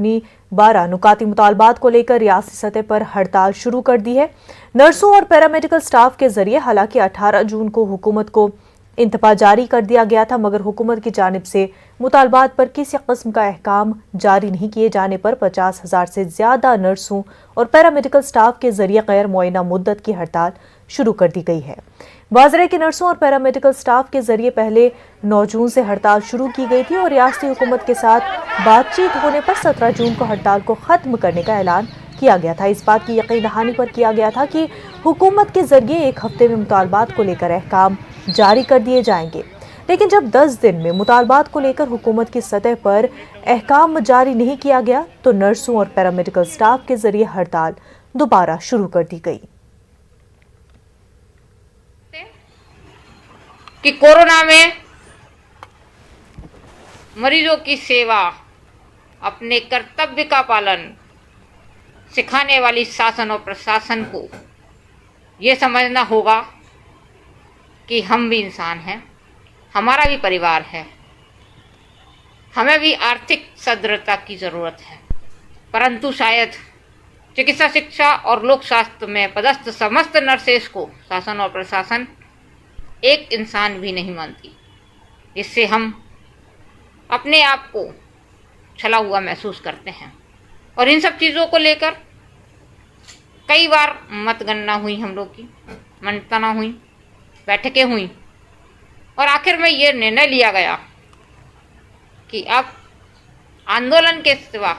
अपनी 12 नुकाती मुतालबात को लेकर रियासती सतह पर हड़ताल शुरू कर दी है। नर्सों और पैरामेडिकल स्टाफ के जरिए हालांकि 18 जून को हुकूमत को इंतबा जारी कर दिया गया था, मगर हुकूमत की जानिब से मुतालबात पर किसी किस्म का अहकाम जारी नहीं किए जाने पर 50,000 से ज्यादा नर्सों और पैरामेडिकल स्टाफ के जरिए गैर मुअय्यना मुद्दत की हड़ताल शुरू कर दी गई है। वाज़ेह कि नर्सों और पैरामेडिकल स्टाफ के जरिए पहले 9 जून से हड़ताल शुरू की गई थी और रियासती हुकूमत के साथ बातचीत होने पर 17 जून को हड़ताल को खत्म करने का ऐलान किया गया था। इस बात की यकीन दहानी पर किया गया था कि हुकूमत के जरिए एक हफ्ते में मुतालबात को लेकर अहकाम जारी कर दिए जाएंगे, लेकिन जब 10 दिन में मुतालबात को लेकर हुकूमत की सतह पर अहकाम जारी नहीं किया गया तो नर्सों और पैरामेडिकल स्टाफ के जरिए हड़ताल दोबारा शुरू कर दी गई। कि कोरोना में मरीजों की सेवा, अपने कर्तव्य का पालन सिखाने वाली शासन और प्रशासन को ये समझना होगा कि हम भी इंसान हैं, हमारा भी परिवार है, हमें भी आर्थिक सदृढ़ता की ज़रूरत है। परंतु शायद चिकित्सा शिक्षा और लोक स्वास्थ्य में पदस्थ समस्त नर्सेस को शासन और प्रशासन एक इंसान भी नहीं मानती, इससे हम अपने आप को छला हुआ महसूस करते हैं। और इन सब चीज़ों को लेकर कई बार मतगणना हुई, हम लोग की मंथना हुई, बैठकें हुई और आखिर में ये निर्णय लिया गया कि अब आंदोलन के सिवा